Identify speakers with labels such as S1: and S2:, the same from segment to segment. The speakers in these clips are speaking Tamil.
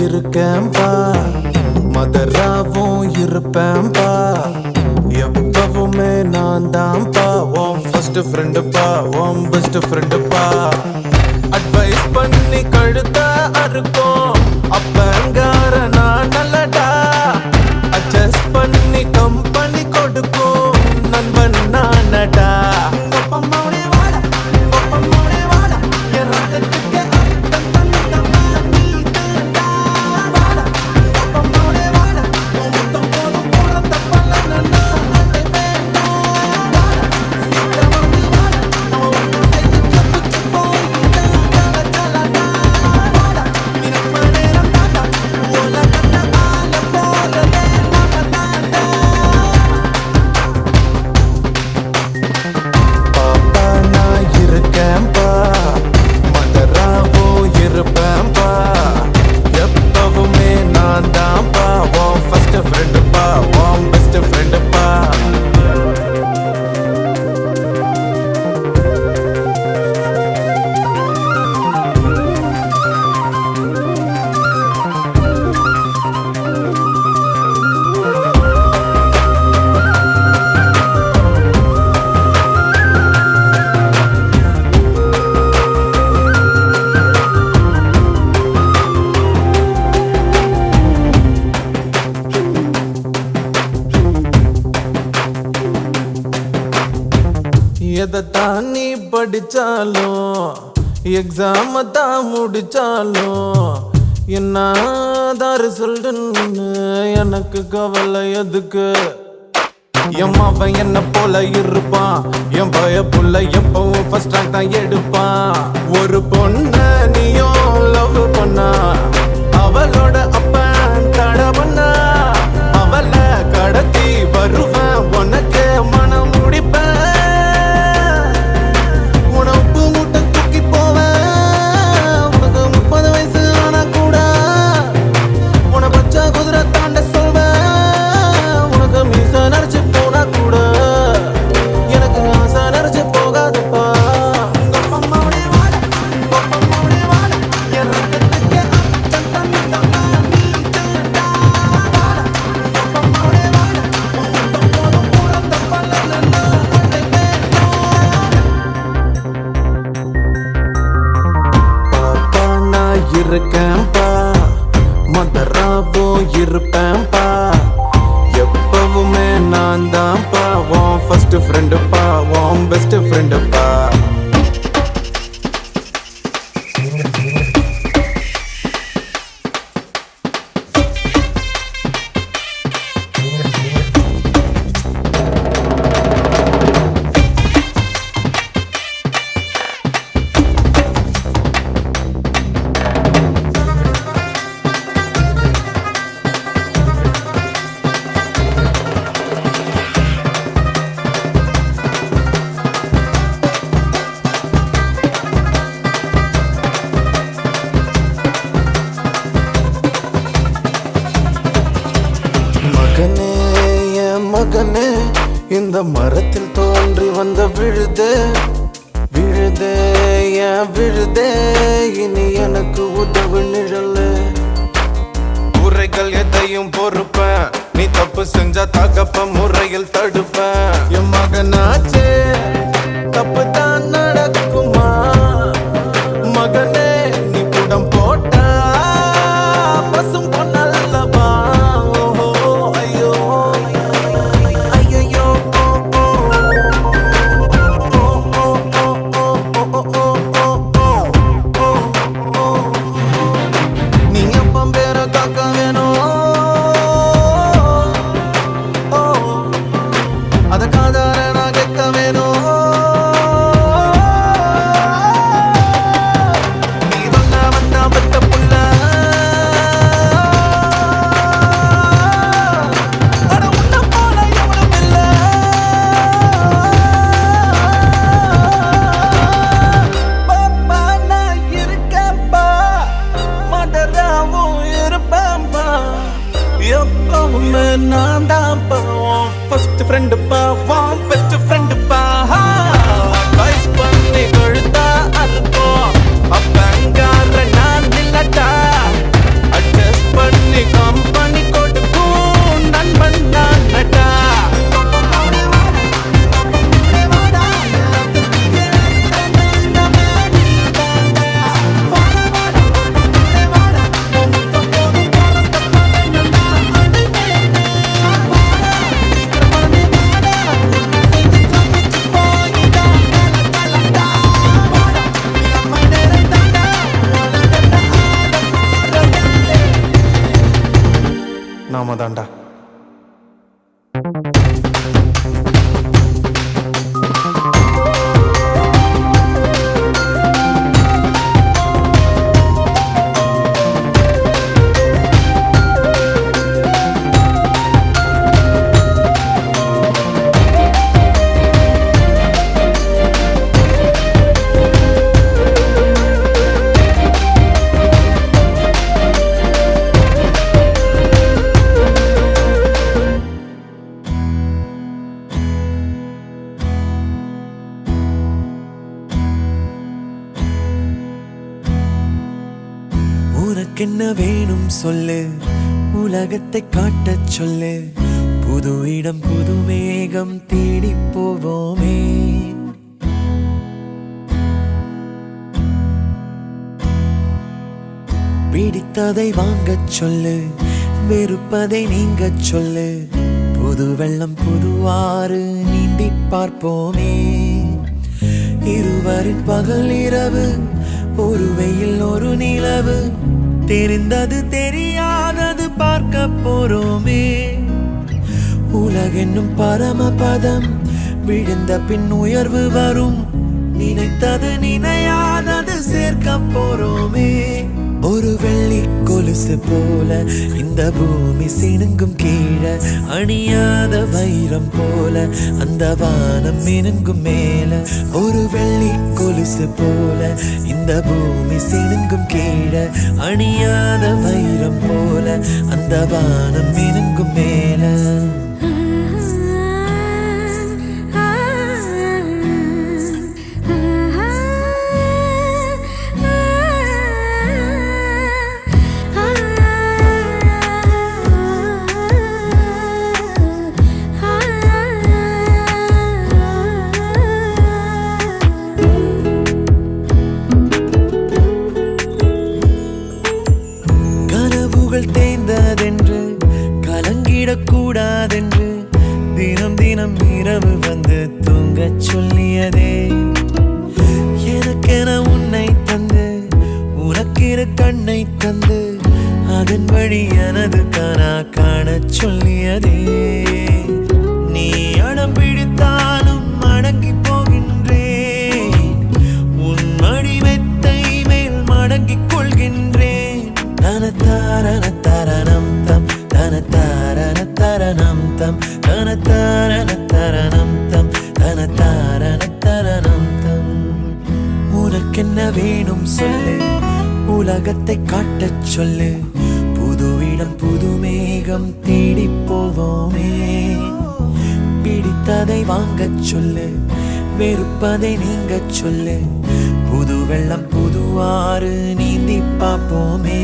S1: இருக்கேன்பா, மதராவும் இருப்பேன்பா, எப்பவுமே நான் தான்பா, உன் ஃபர்ஸ்ட் ஃப்ரெண்டுப்பா, உன் பெஸ்ட் ஃப்ரெண்டுப்பா. அட்வைஸ் பண்ணி கழுத்த அறுக்கும் அப்பங்கார நான் நல்லடா, அட்ஜஸ்ட் பண்ணி கம்பெனி கொடுக்கும் நண்பன் நானடா. எதைத்தான் நீ படிச்சாலும் எக்ஸாம தான் முடிச்சாலும் என்னதான் ரிசல்ட்னு எனக்கு கவலை எதுக்கு என் மாவன் என்ன போல இருப்பான் என் பய புள்ள எப்பவும் ஃபர்ஸ்ட் ரேங்க் தான் எடுப்பான் ஒரு பொண்ண நீயும் லவ் பண்ணா அவளோட அப்பன் தட பண்ணா அவளை கடத்தி வருவேன் உனக்கு மனம் முடிப்பேன் உனக்கு மூட்டை தூக்கி போவேன் உனக்கு 30 வயசு ஆனா கூட உன பச்சை குதிரை தாண்ட சொல்வேன் உனக்கு மீச நரைச்சு போனா கூட எனக்கு ஆசை நரைச்சு போகாதப்பா இருக்கேன்பா மதராவோ இருப்பேன்பா எப்பவுமே நான் தான்ப்பா உன் ஃபர்ஸ்ட் ஃப்ரெண்டுப்பா உன் பெஸ்ட் ஃப்ரெண்டுப்பா மகனே என் மகனே இந்த மரத்தில் தோன்றி வந்த விழுதே விழுதே என் விழுதே இனி எனக்கு உதவு நிழல் உரைகள் எதையும் பொறுப்பேன் நீ தப்பு செஞ்சா தகப்ப முறையில் தடுப்பேன் என் மகனாச்சே தப்பு தான் நடக்குமா மகனே நீ புடம் போட்டா பசும் பொன்னல்லவா எப்பவுமே நான் தான்ப்பா உன் ஃபர்ஸ்ட் ஃப்ரெண்டுப்பா உன் பெஸ்ட் ஃப்ரெண்டுப்பா அட்வைஸ் பண்ணி கழுத்தா அறுப்போம் அப்பங்கார நான் இல்லட்டா அட்ஜஸ்ட் பண்ணி கம்பெனி கொடுக்கும் நண்பன் நான் நட்டா நாம தாண்டா
S2: உனக்கென்ன வேணும் சொல்லு உலகத்தை காட்டச் சொல்லு புது இடம் புது மேகம் தேடி போவோமே பிடித்ததை வாங்கச் சொல்லு வெறுப்பதை நீங்கச் சொல்லு புது வெள்ளம் புது ஆறு நீந்தி பார்ப்போமே இருவரின் பகல் இரவு, ஒரு வெயில் ஒரு நிலவு, தெரிந்தது தெரியாதது பார்க்க போறோமே. உலகென்னும் பரமபதம், விழுந்த பின் உயர்வு வரும், நினைத்தது நினையாதது சேர்க்க போறோமே. ஒரு வெள்ளி கொலுசு போல இந்த பூமி சினுங்கும் கீழே, அணியாத வைரம் போல அந்த வானம் மினுங்கும் மேல. ஒரு வெள்ளி கொலுசு போல இந்த பூமி சினுங்கும் கீழே, அணியாத வைரம் போல அந்த வானம் மினுங்கும் மேல. தேய்ந்ததென்று கலங்கிடக்கூடாதென்று தினம் தினம் இரவு வந்து தூங்கச் சொல்லியதே. எனக்கென உன்னை தந்து உனக்கிற கண்ணை தந்து அதன் வழி எனது கனா காணச் சொல்லியதே. நீ அடம் பிடித்தாலும் அடங்கி போகின்றேன், உன் மடி மெத்தை மேல் மடங்கிக் கொள்கின்றேன். தனத்தாரண தரணம் தம், தனத்தாரண தரணம் தம், தனத்தாரண தரணம் தம், தனத்தாரண தரணம் தம். உனக்கென்ன வேணும் சொல்லு, உலகத்தை காட்டச் சொல்லு, புது இடம் புது மேகம் தேடி போவோமே. பிடித்ததை வாங்கச் சொல்லு, வெறுப்பதை நீங்கச் சொல்லு, புது வெள்ளம் புது ஆறு நீந்தி பார்ப்போமே.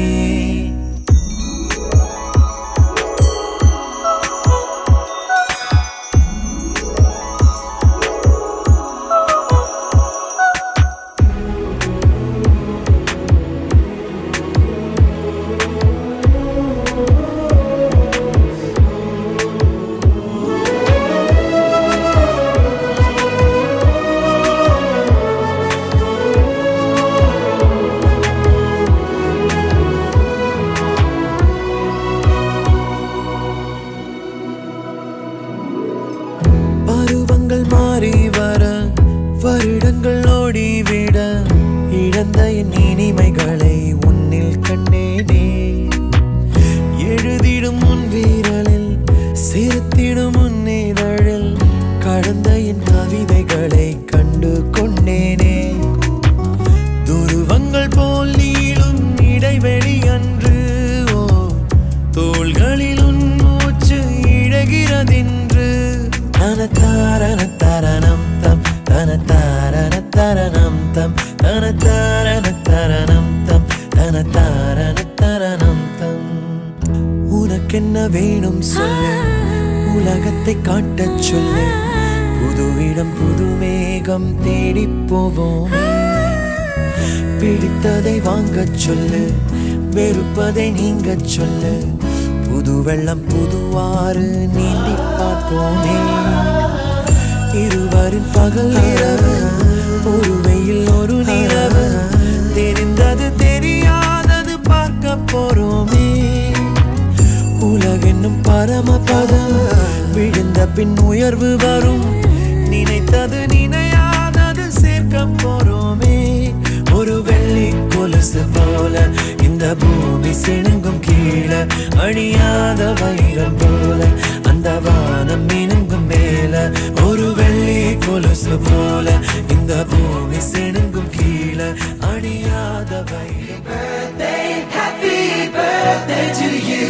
S2: மாறி வர வருடங்கள் ஓடிவிட, இழந்த என் இனிமைகளை உன்னில் கண்டேனே. எழுதிடும் உன் வீரலில் சேர்த்திடும் உன் இதழில் கடந்த என் கவிதைகளை கண்டு கொண்டேனே. துருவங்கள் போல் நீளும் இடைவெளி அன்று, ஓ தோள்களில் உன் மூச்சு இழகிறதென்று. தனத்தாரண தரணம் தம், தனத்தாரண தரணம் தம், தனத்தாரண தரணம் தம், தனத்தாரண தரணம் தம். உனக்கென்ன வேணும் சொல்லு, உலகத்தை காட்டச் சொல்லு, புது இடம் புது மேகம் தேடி போவோம். பிடித்ததை வாங்கச் சொல்லு, வெறுப்பதை நீங்கச் சொல்லு, புது வெள்ளம் புது ஆறு நீந்தி பார்ப்போமே. இருவரின் பகல் இரவு, ஒரு வெயில் ஒரு நிலவு, தெரிந்தது தெரியாதது பார்க்க போறோமே. உலகென்னும் பரமபதம், விழுந்த பின் உயர்வு வரும், நினைத்தது நினையாதது சேர்க்க போறோமே. ஒரு வெள்ளி கொலுசு போல இந்த பூமி சினுங்கும் கீழே, அணியாத வைரம் போல அந்த வானம் மினுங்கும் மேல. ஒரு வெள்ளி கொலுசு போல இந்த பூமி சினுங்கும் கீழே, அணியாத வைரம்.
S3: Happy birthday to you,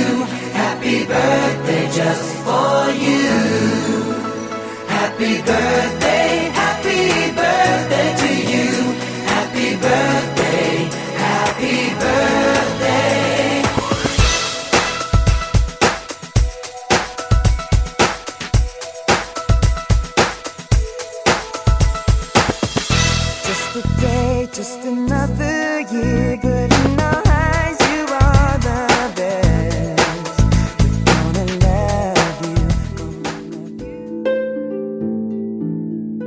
S3: happy birthday just for you. Happy birthday to you, happy birthday, happy birthday.
S2: Just a day, just another year, good in our eyes, you are the best. We're gonna love you, gonna love you.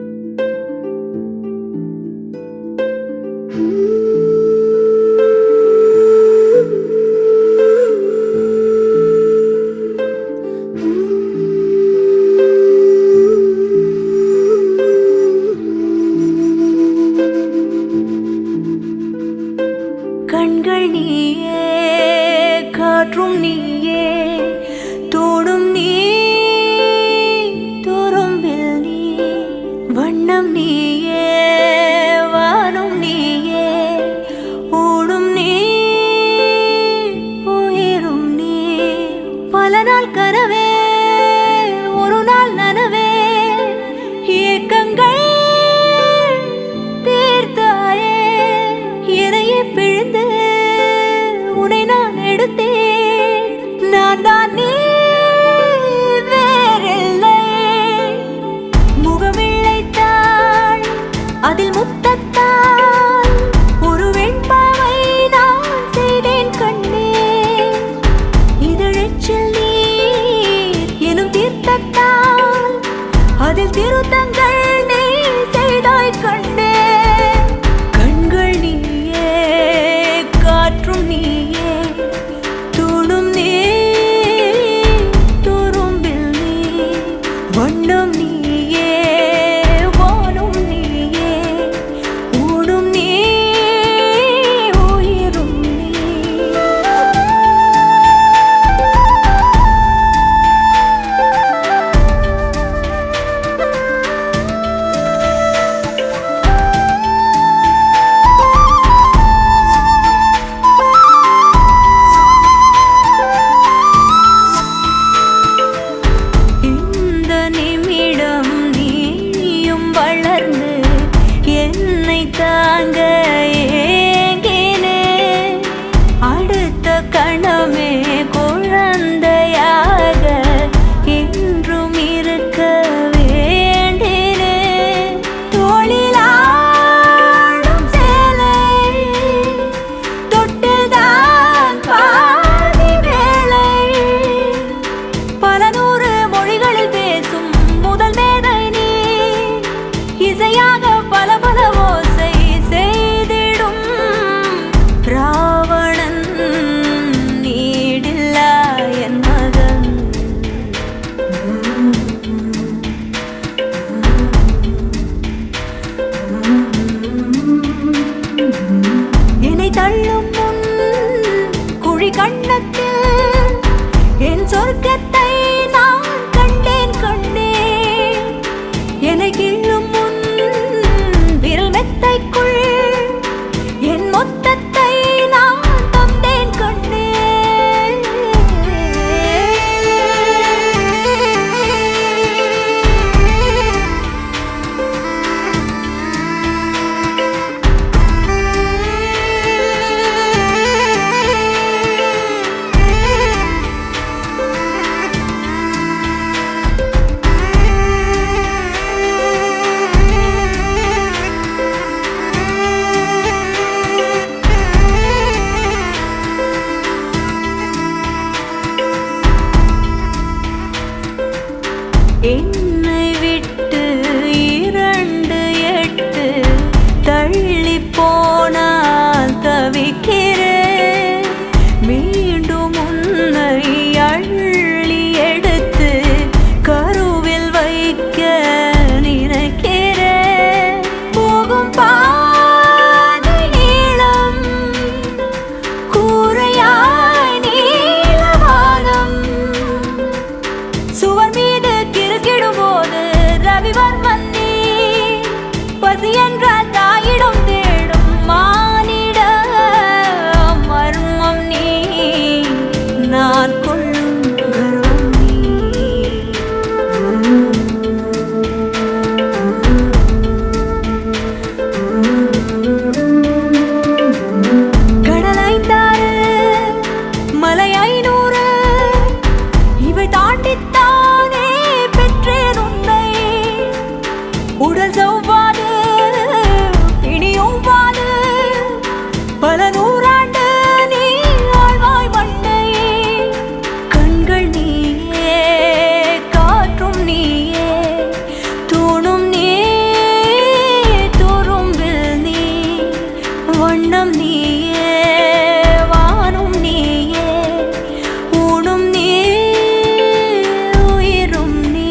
S4: பல நாள் கனவே ஒரு நாள் நனவே ஏக்கங்கள் தீர்த்தாயே என்னையே பிழிந்து உன்னை நான் எடுத்தேன் நான் தான் நீ வேறில்லை முகமிழைத்தாள் அதில் முத்தத்தால் ஒரு வெண்பாவை நான் செய்தேன் கண்ணே இதழச்சில் நீர் எனும் தீர்த்தத்தால் அதில் திருத்தங்கள் நீ செய்தாய் கண்ணே கண்கள் நீயே காற்றும் நீயே தூணும் நீ துரும்பில் நீ வண்ணம் நீயே வானும் நீயே ஊடும் நீ உயிரும் நீ இந்த நிமிடம் நீயும் வளர்ந்து என்னை தாங்க ஏங்கினே அடுத்த கணமே குழந்தையாக என்றும் இருக்க வேண்டினே தோளிலாடும் சேலை தொட்டில்தான் பாதி வேளை பல நூறு மொழிகளில் பேசும் முதல் மேதை நீ இசையாக பல பல ஓசை செய்திடும் ராவணன் நீடில்லா என் மகன் என்னை தள்ளும் முன் குழி கண்ணத்தில் என் சொர்க்கத்தை நான் கண்டேன் கண்டேன் என்னை கிள்ளும் முன் விரல் மெத்தைக்குள் என் மொத்தத்தை நான் தந்தேன் கண்டேன் என்னை விட்டு 2 தள்ளி போனால் தவிக்கிறேன் மீண்டும் உன்னை அள்ளி எடுத்து கருவில் வைக்க நினைக்கிறேன் போகும் பாதை நீளம் கூரையாய் நீலவானம் சுவர் மீது கிறுக்கிடும் போது ரவிவர்மன் நீ பசி என்றால் தாயிடம் தேடும் மானிட மர்மம் நீ நான் கொள்ளும் கர்வம் நீ கடல் 5 மலை 500 இவை தாண்டித்தானே பெற்றேன் உன்னை உடல் செவ்வாது இனியொவ்வாது பல நூறாண்டு நீ ஆழ்வாய் மண்ணை கண்கள் நீயே காற்றும் நீயே தூணும் நீ துரும்பில் நீ வண்ணம் நீயே வானும் நீயே ஊடும் நீ உயிரும் நீ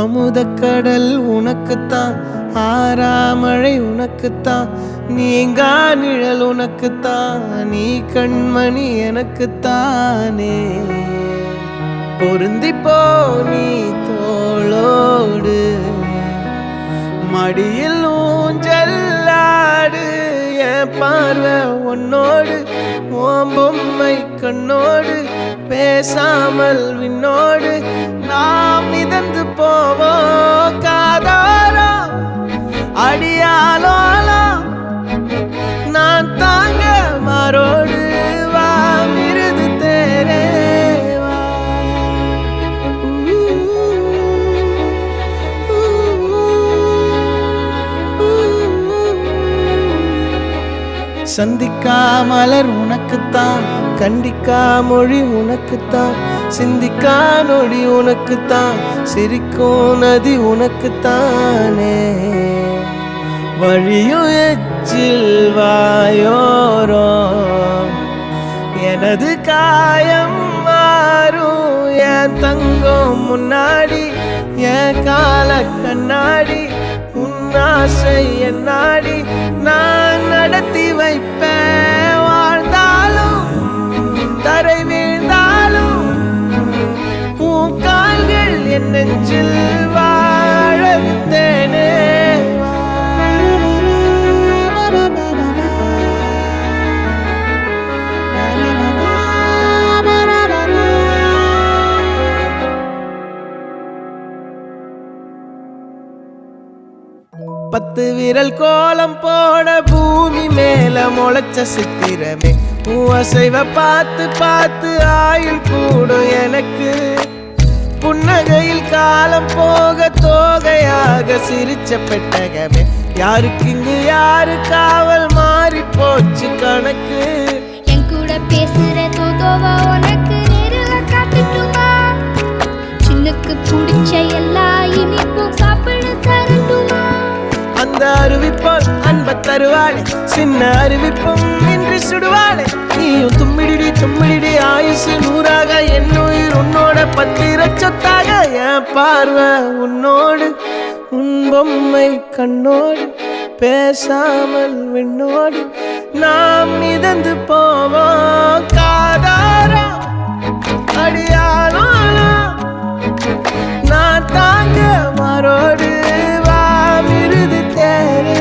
S1: அமுதக்கடல் உனக்குத்தான் ஆறாமழை உனக்குத்தான், நீங்கா நிழல் உனக்குத்தான், நீ கண்மணி எனக்குத்தானே. பொருந்திப்போ நீ தோளோடு, மடியில் ஊஞ்சல்லாடு, என் பார்வை உன்னோடு, ஓம் பொம்மை கண்ணோடு, பேசாமல் விண்ணோடு நாம் மிதந்து போவோம் காதாரோ அடியாலோலோ. நான் தாங்க மாறோடு வா மிருது தேரே வா. சந்திக்கா மலர் உனக்குத்தான், கண்டிக்கா மொழி உனக்குத்தான், சிந்திக்கா நொடி உனக்குத்தான், சிரிக்கும் நதி உனக்குத்தானே. வழியும் எச்சில் வாயோரோ எனது காயம் மாறும், என் தங்கம் முன்னாடி என் கால கண்ணாடி, உன் ஆசை என் நாடி நான் நடத்தி வைப்பேன். வாழ்ந்தாலும் தரை வீழ்ந்தாலும் உன் கால்கள் என் நெஞ்சில் வாழ விட்டேனே. பத்து விரல் கோலம் போட பூமி மேல முளைச்ச சித்திரமே, அசைவ பார்த்து பார்த்து ஆயுள் கூடும் எனக்கு. புன்னகையில் காலம் போக தோகையாக சிரிச்ச பெட்டகமே, யாருக்கு இங்கு யாரு காவல் மாறி போச்சு கணக்கு.
S4: என் கூட பேசுற தோதோவா உனக்கு நேரில் காட்டுட்டுமா, சின்னுக்கு பிடிச்ச எல்லா இனிப்பும் சாப்பிட தரட்டுமா.
S1: அந்த அருவிப்போல் அன்ப தருவாளே, சின்ன அருவிப்பும் இன்று சுடுவாளே. நீயும் தும்மிடி தும்மிடி ஆயுசு நூறாக, என் உயிர் உன்னோட பத்திர சொத்தாக. என் பார்வை உன்னோடு, உன் பொம்மை கண்ணோடு, பேசாமல் விண்ணோடு நாம் மிதந்து போவோம் காதாரோ அடியாலோ. நான் தாங்க மாறோடு வா மிருது தேரே.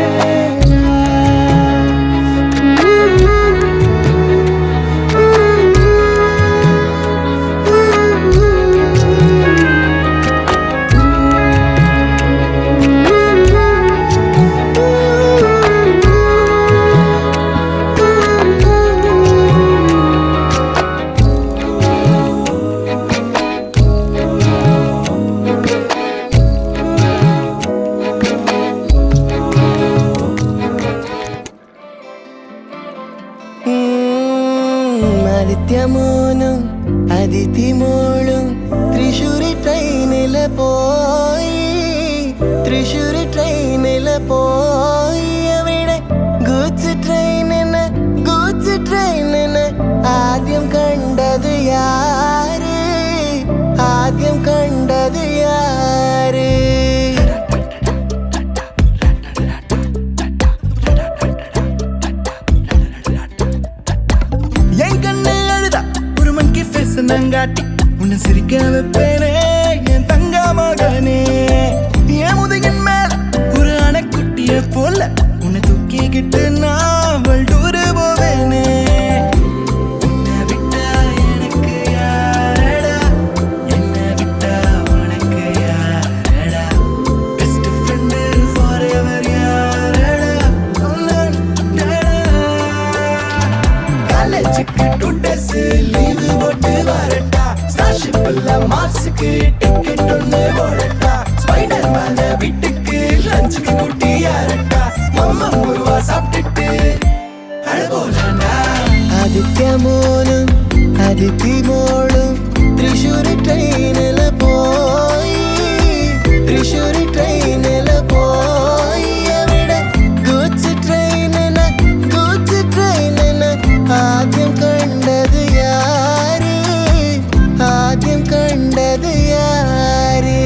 S1: ആദിത്യമോനും അതിഥിമോളും തൃശ്ശൂർ ട്രെയിനിൽ പോയി, തൃശ്ശൂർ ട്രെയിനിൽ പോയി. അവിടെ ഗൂഡ്സ് ട്രെയിനിന് ആദ്യം കണ്ടത് യാര്, ആദ്യം കണ്ടത് യാര്. நங்காட்டி உன்னை சிரிக்க வைப்பேனே என் தங்க மகனே. என் முதுகின் மேல ஒரு அணைக்குட்டிய போல உன்னை தூக்கிக்கிட்டு நான் வல்டூரு போவேனே. உன்னை விட்டா எனக்கு யாரடா, என்னை விட்டா உனக்கு யாரடா, பெஸ்ட் ஃப்ரெண்டு ஃபாரெவர் யாரடா. காலேஜுக்கு 2 days லீவு போட்டு வரட்டா, ஸ்டார்ஷிப்ல மார்ஸுக்கு டிக்கெட் ஒன்று போடட்டா, ஸ்பைடர் மேன வீட்டுக்கு லஞ்சுக்கு கூட்டி யாரட்டா, அம்மா முருவா சாப்பிட்டுட்டு அழகோலண்டா. ஆதித்യമോനും அதிதிமோளும் തൃശ്ശൂർ ട്രെയിനിൽ പോയി, തൃശ്ശൂർ ട്രെയിനിൽ പോയി. അവിടെ ഗൂഡ്സ് ട്രെയിനിന് ആദ്യം കണ്ടത് യാര്, ആദ്യം കണ്ടത് യാര്.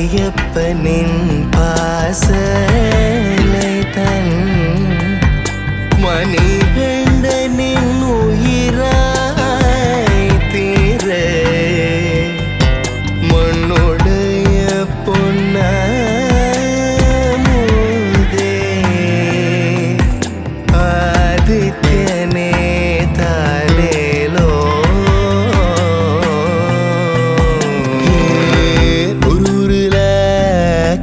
S1: ஐயப்பனின் பாசலை தன் மணிகண்டனின் உயிராய் தீர மண்ணுடைய பொன்னமுதே ஆதித்யனே தாலேலோ ஊருல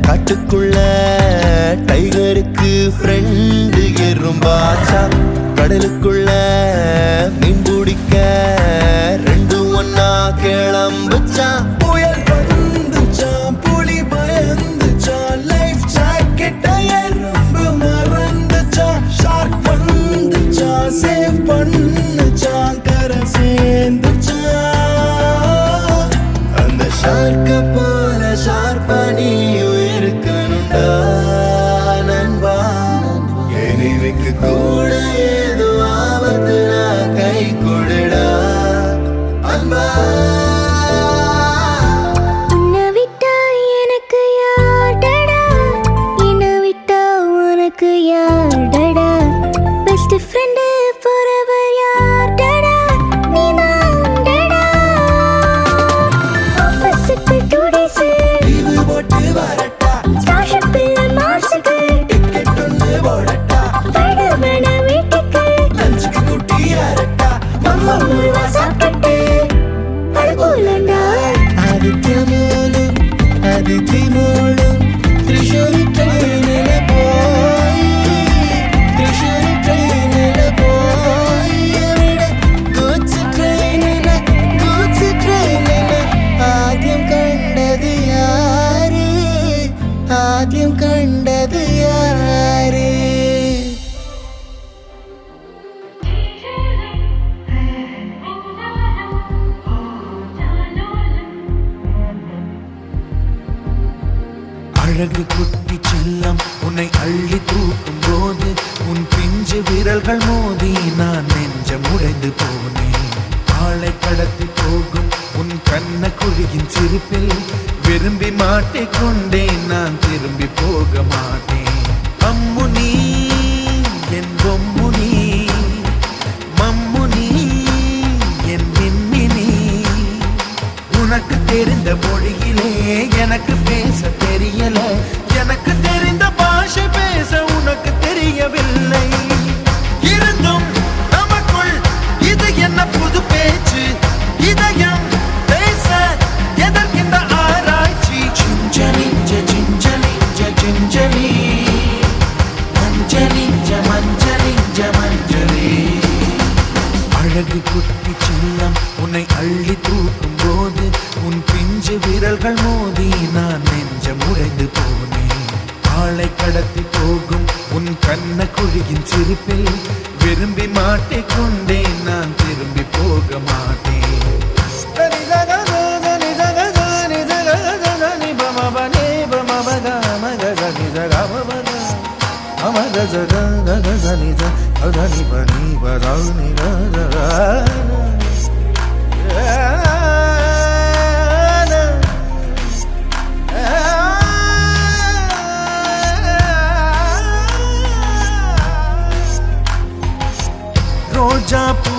S1: காட்டுக்குள்ள டைகருக்கு ஃப்ரெண்டு எறும்பாச்சா கடலுக்குள்ள மீன் பிடிக்க ரெண்டும் ஒன்னா கிளம்புச்சா புயல் வந்துச்சா புலி பயந்துச்சா லைஃப் ஜாக்கெட்ட எறும்பு மறந்துச்சா ஷார்க் வந்துச்சா சேவ் பண்ணுச்சா கரை சேர்ந்துச்சா அந்த ஷார்க்க போல ஷார்ப்பா நீயும் இருக்கணும்டா நண்பா எனிமிக்கு கூட ஏதோ ஆபத்து நான் கை கொடுடா அன்பா
S4: உன்னை விட்டா எனக்கு யார்டா என்னை விட்டா உனக்கு யார்டா பெஸ்ட் ஃப்ரெண்டு forever யார்டா நீதான்டா ஆஃபீஸுக்கு 2 days
S1: லீவு போட்டு வரட்டா
S4: ஸ்டார்ஷிப்பில் மாசுக்கு
S1: டிக்கெட் ஒன்று போடட்டா
S4: படவன வீட்டுக்கு
S1: லஞ்சுக்கு குட்டி அரட்டா
S4: மம்மா முழுவா சாப்பிட்டு படுகூலண்டா
S1: ആദിത്യമോളും അതിഥിമോളും തൃശ്ശൂർ ട്രെയിനില് പോയി തൃശ്ശൂർ ട്രെയിനില് പോയി അവിടെ കൊച്ചു ട്രെയിനില് ആദ്യം കണ്ടത് യാര് ആദ്യം കണ്ടത് യാര്
S5: அழகு குட்டி செல்லம் உன்னை அள்ளி தூக்கும் போது உன் பிஞ்சு விரல்கள் மோதி நான் நெஞ்சம் உடைந்து போனேன் ஆளை கடத்தி போகும் உன் கண்ண குழியின் சிரிப்பில் விரும்பி மாட்டிக்கொண்டேன் நான் திரும்பி போக மாட்டேன் அம்மு நீ என் பொம்மு நீ மம்மு நீ என் மின்மினி உனக்கு தெரிந்த மொழியிலே எனக்கு பேச தெரியல எனக்கு தெரிந்த பாஷை பேச உனக்கு தெரியவில்லை இருந்தும் நமக்குள் இது என்ன புது பேச்சு இதயம் பேச எதற்கின்ற ஆராய்ச்சி சிஞ்சலி சிஞ்சலி சிஞ்சலி மஞ்சளி மஞ்சளி மஞ்சளி அழகு குட்டி செல்லம் உன்னை அள்ளி தூக்கும் போது உன் பிஞ்சு விரல்கள் மோதி நான் நெஞ்சம் உடைந்து போனேன் ஆளை கடத்தி போகும் உன் கண்ண குழியின் சிரிப்பில் விரும்பி மாட்டிக்கொண்டேன் நான் திரும்பி போக மாட்டேன் ரோஜா பூ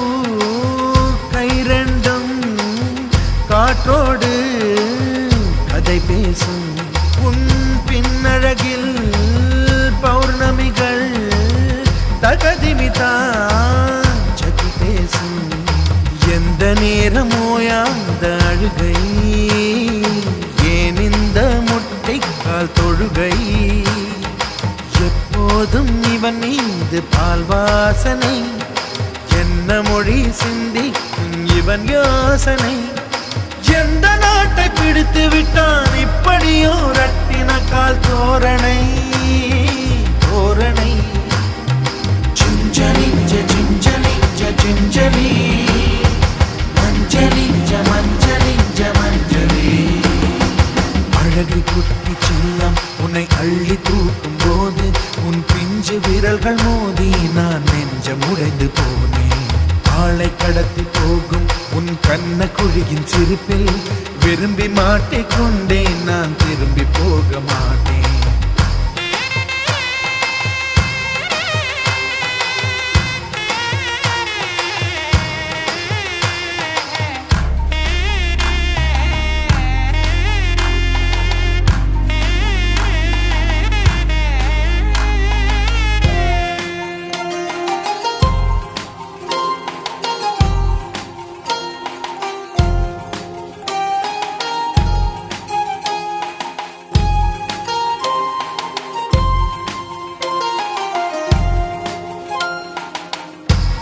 S5: கை ரெண்டும் காற்றோடு கதை பேசும் உன் பின்னழகில் பௌர்ணமிகள் தகதிமிதான் சதி பேசும் எந்த நேரமோயாந்த அழுகை ஏன் இந்த முட்டைக்கால் தொழுகை எப்போதும் இவன் மீது பால் வாசனை என்ன மொழி சிந்திக்கும் இவன் யோசனை எந்த நாட்டை பிடித்து விட்டான் இப்படியோ ரட்டின கால் தோரணை தோரணை சிஞ்சலி சிஞ்சலி சிஞ்சலி மஞ்சளி மஞ்சளி மஞ்சளி அழகு குட்டி செல்லம் உன்னை அள்ளி தூக்கும் போது உன் பிஞ்சு விரல்கள் மோதி நான் நெஞ்சம் உடைந்து போனேன் ஆளை கடத்தி போகும் உன் கண்ண குழியின் சிரிப்பில் விரும்பி மாட்டிக்கொண்டேன் நான் திரும்பி போக மாட்டேன்.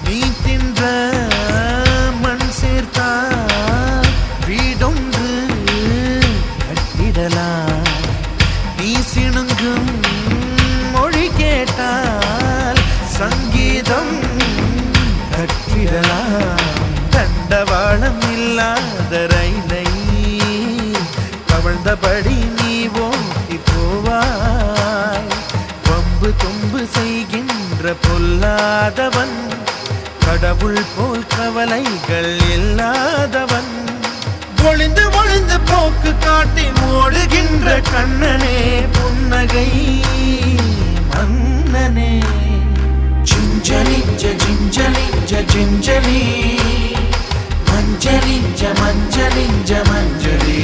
S5: நீ தின்ற மண் சேர்த்தா வீடொன்று கட்டிடலாம். நீ சிணுங்கும் மொழி கேட்டால் சங்கீதம் கட்டிடலாம். தண்டவாளம் இல்லாத ரயிலை கவழ்ந்தபடி நீ ஓட்டி போவாய். வம்பு தும்பு செய்கின்ற பொல்லாதவன் கடவுள் போல் கவலைகள் இல்லாதவன். ஒளிந்து ஒளிந்து போக்கு காட்டி ஓடுகின்ற கண்ணனே புன்னகை மன்னனே. ஜிஞ்சலி ஜிஞ்சலி ஜிஞ்சலி மஞ்சளி மஞ்சளி மஞ்சளி.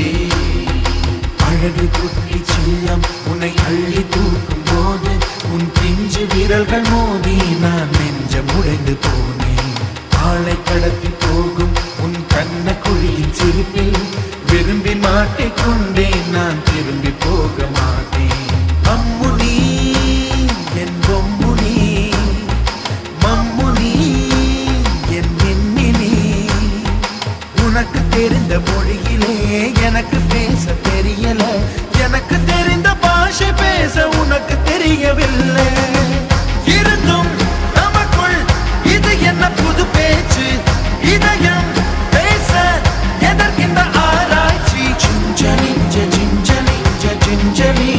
S5: அழகு குட்டி செல்லம் உன்னை அள்ளி தூக்கும் போது உன் பிஞ்சு விரல்கள் மோதி நான் நெஞ்சம் உடைந்து போனேன். ஆளை கடத்தி போகும் உன் கண்ண குழியின் சிரிப்பில் விரும்பி மாட்டிக்கொண்டேன் நான் திரும்பி போக மாட்டேன். அம்முனி என் பொம்முனி மம்முனி என் மின்மினி. உனக்கு தெரிந்த மொழியிலே எனக்கு பேச தெரியல. எனக்கு தெரிந்த பாஷை பேச உனக்கு தெரியவில்லை. இருந்தும் நமக்குள் இது என்ன புது பேச்சு? இதயம் பேச எதற்கின்ற ஆராய்ச்சி? சிஞ்சலி சிஞ்சலி சிஞ்சலி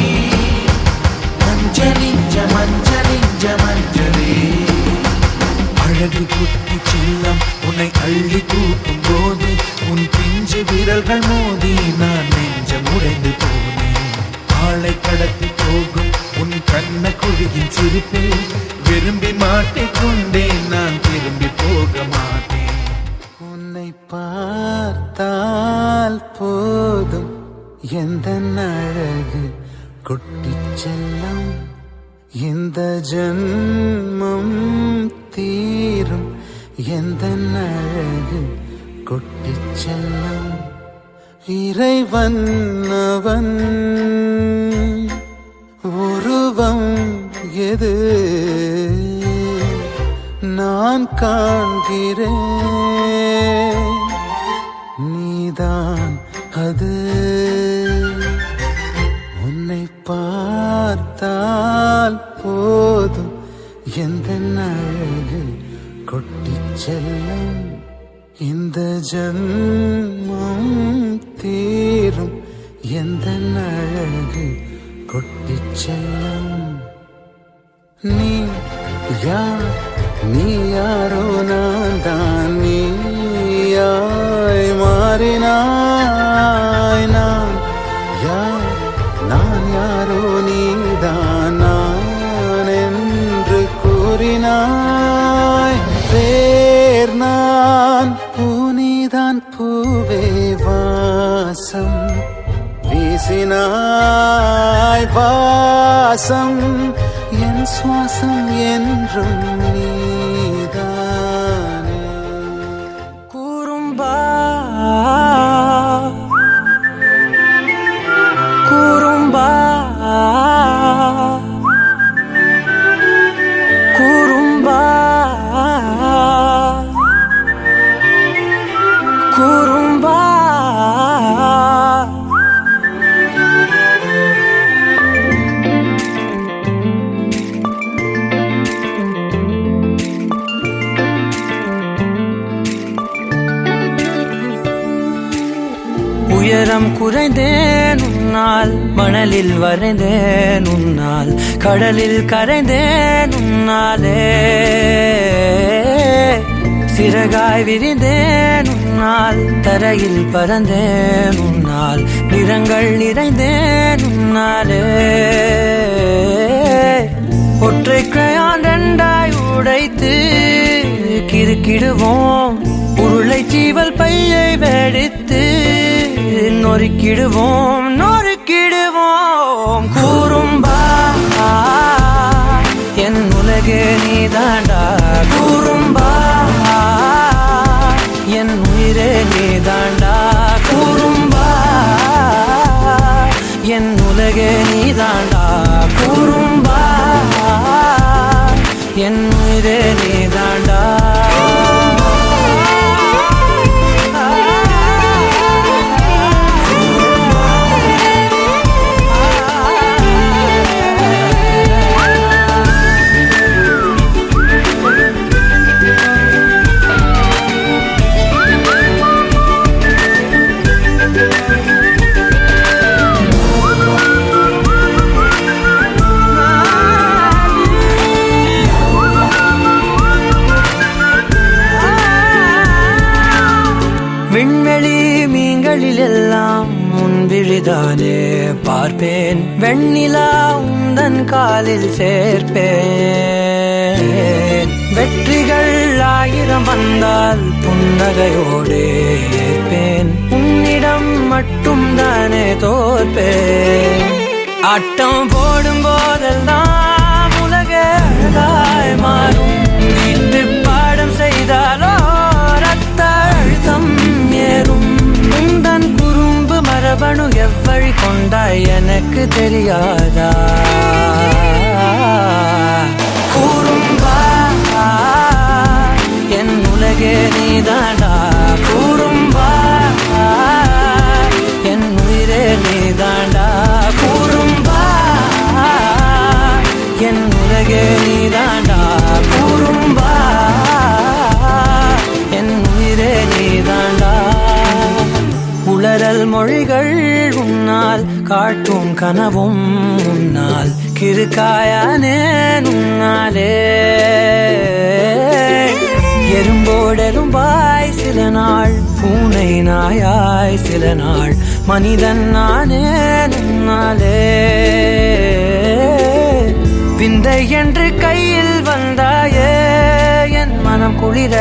S5: மஞ்சளி மஞ்சளி மஞ்சளி. அழகு குட்டி செல்லம் உன்னை அள்ளி தூக்கும் போது உன் பிஞ்சு விரல்கள் மோதி நான் நெஞ்சம் உடைந்து போனேன். ஆளை கடத்தி போகும் உன் கண்ண குழியின் சிரிப்பில் விரும்பி மாட்டிக்கொண்டேன் நான் திரும்பி போக மாட்டேன்.
S1: உன்னை பார்த்தால் போதும் எந்த அழகு குட்டிச் செல்லம். இந்த ஜன்மம் தீரும் எந்த அழகு குட்டிச் செல்லம். இறைவன் அவன் உருவம் எது நான் காண்கிறேன். நீதான் அது. உன்னை பார்த்தால் போதும் எந்த அழகு கொட்டிச் செல்லும். இந்த ஜன்மம் தீரும் எந்த அழகு கொட்டிச் செல்லும். நீ யார்? நீ யாரோ நான் தான் நீயாய் மாறினாய். நான் யார்? நான் யாரோ நீதான் நான் என்று கூறினாய். பேர் நான் பூனிதான் பூவே வாசம் வீசினாய். வாசம் என் சுவாசம் என்றும் நீதானே.
S2: குறும்பா குறும்பா குறும்பா குறும்பா. உயரம் குறைந்தேன் உன்னால், மணலில் வரைந்தேன் உன்னால், கடலில் கரைந்தேன் உன்னாலே.
S6: சிறகாய் விரிந்தேன் உன்னால், தரையில் பறந்தேன் உன்னால், நிறங்கள் நிறைந்தேன் உன்னாலே. ஒற்றை கிரையான் ரெண்டாய் உடைத்து கிறுக்கிடுவோம், உருளை சீவல் பையை வெடித்து நொறுக்கிடுவோம் நொறுக்கிடுவோம். கூறும்பா என் உலகே நீதாண்டா, கூறும்பா என் உயிரே நீதாண்டா, கூறும்பா என் உலகே நீதாண்டா, கூறும்பா என் உயிரே நீதாண்டா. விண்வெளி மீன்களில் எல்லாம் முன்விழிதானே பார்ப்பேன், வெண்ணிலா உந்தன் காலில் சேர்ப்பேன். வெற்றிகள் 1000 வந்தால் புன்னகையோடு ஏற்பேன், உன்னிடம் மட்டும் தானே தோற்பேன். ஆட்டம் போடும் போதெல்லாம் உலக அழகாய் மாறும், வீட்டு பாடம் செய்தாலோ ரத்த அழுத்தம் ஏறும். உந்தன் குறும்பு மரபணு எவ்வழி கொண்டாய் எனக்கு தெரியாதா? கூறும்பா என் உலகே நீதாண்டா, கூறும்பா என் உயிரே நீதாண்டா, கூறும்பா என் உலகே நீதாண்டா, கூறும்பா என் உயிரே நீதாண்டா. உளறல் மொழிகள் உன்னால், காட்டும் கனவும் உன்னால், கிறுக்காயானேன் உன்னாலே. எறும்போடெரும்பாய் சில நாள், பூனை நாயாய் சில நாள், மனிதன் நானே உன்னாலே. விந்தை என்று கையில் வந்தாயே என் மனம் குளிர,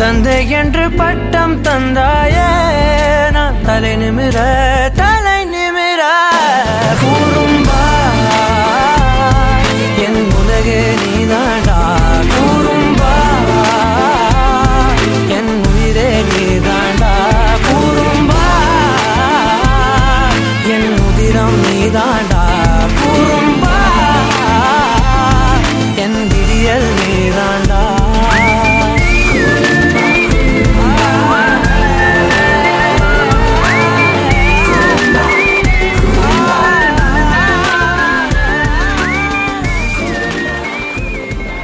S6: தந்தை என்று பட்டம் தந்தாயே நான் தலை நிமிர.